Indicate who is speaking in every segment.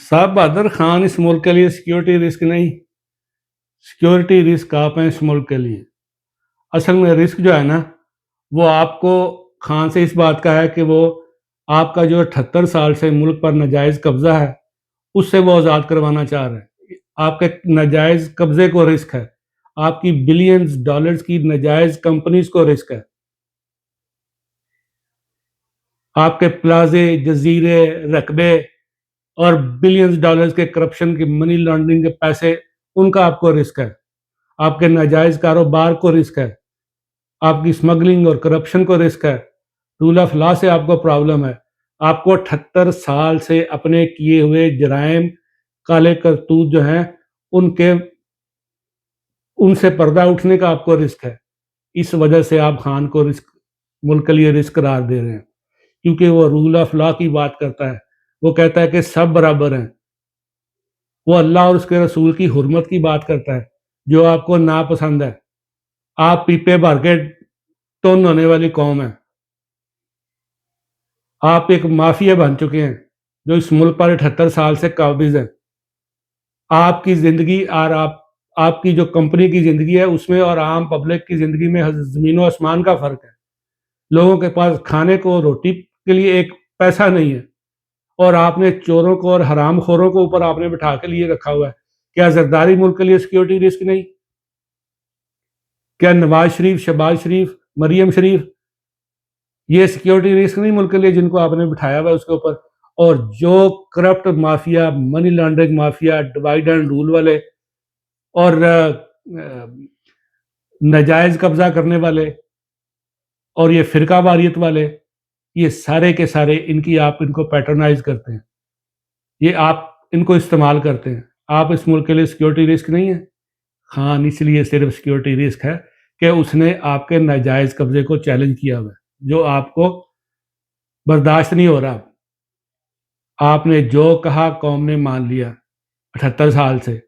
Speaker 1: صاحب بہادر خان اس ملک کے لیے سیکیورٹی رسک نہیں، سیکیورٹی رسک آپ ہیں اس ملک کے لیے۔ اصل میں رسک جو ہے نا، وہ آپ کو خان سے اس بات کا ہے کہ وہ آپ کا جو 78 سال سے ملک پر ناجائز قبضہ ہے اس سے وہ آزاد کروانا چاہ رہے ہیں۔ آپ کے ناجائز قبضے کو رسک ہے، آپ کی بلینز ڈالرز کی ناجائز کمپنیز کو رسک ہے، آپ کے پلازے، جزیرے، رقبے اور بلینز ڈالرز کے کرپشن کی منی لانڈرنگ کے پیسے، ان کا آپ کو رسک ہے، آپ کے ناجائز کاروبار کو رسک ہے، آپ کی اسمگلنگ اور کرپشن کو رسک ہے، رول آف لا سے آپ کو پرابلم ہے، آپ کو 78 سال سے اپنے کیے ہوئے جرائم، کالے کرتوت جو ہیں ان سے پردہ اٹھنے کا آپ کو رسک ہے۔ اس وجہ سے آپ خان کو رسک، ملک کے لیے رسک قرار دے رہے ہیں، کیونکہ وہ رول آف لا کی بات کرتا ہے، وہ کہتا ہے کہ سب برابر ہیں، وہ اللہ اور اس کے رسول کی حرمت کی بات کرتا ہے جو آپ کو ناپسند ہے۔ آپ پیپے بھر کے ٹن ہونے والی قوم ہے، آپ ایک مافیا بن چکے ہیں جو اس ملک پر 78 سال سے قابض ہے۔ آپ کی زندگی اور آپ کی جو کمپنی کی زندگی ہے اس میں اور عام پبلک کی زندگی میں زمین و آسمان کا فرق ہے۔ لوگوں کے پاس کھانے کو، روٹی کے لیے ایک پیسہ نہیں ہے، اور آپ نے چوروں کو اور حرام خوروں کو اوپر آپ نے بٹھا کے لیے رکھا ہوا ہے۔ کیا زرداری ملک کے لیے سیکیورٹی رسک نہیں؟ کیا نواز شریف، شہباز شریف، مریم شریف یہ سیکیورٹی رسک نہیں ملک کے لیے جن کو آپ نے بٹھایا ہوا ہے اس کے اوپر؟ اور جو corrupt mafia, money laundering mafia, divide and rule والے اور ناجائز قبضہ کرنے والے اور یہ فرقہ واریت والے، یہ سارے کے سارے آپ ان کو پیٹرنائز کرتے ہیں، یہ آپ ان کو استعمال کرتے ہیں۔ آپ اس ملک کے لیے سیکیورٹی رسک نہیں ہے۔ خان اس لیے صرف سیکیورٹی رسک ہے کہ اس نے آپ کے ناجائز قبضے کو چیلنج کیا ہوا ہے، جو آپ کو برداشت نہیں ہو رہا۔ آپ نے جو کہا قوم نے مان لیا 78 سال سے۔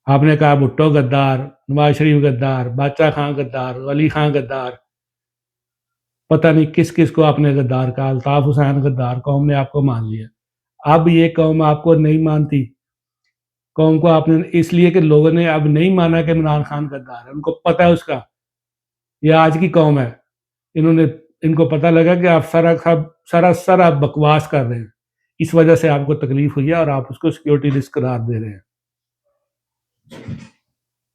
Speaker 1: آپ نے کہا بھٹو غدار، نواز شریف غدار، بادشاہ خان غدار، ولی خان غدار، پتہ نہیں کس کس کو آپ نے غدار کہا، الطاف حسین غدار، قوم نے آپ کو مان لیا۔ اب یہ قوم آپ کو نہیں مانتی، قوم کو آپ نے اس لیے کہ لوگوں نے اب نہیں مانا کہ عمران خان غدار ہے، ان کو پتہ ہے اس کا۔ یہ آج کی قوم ہے، ان کو پتہ لگا کہ آپ سارا بکواس کر رہے ہیں، اس وجہ سے آپ کو تکلیف ہوئی ہے اور آپ اس کو سیکیورٹی رسک قرار دے رہے ہیں۔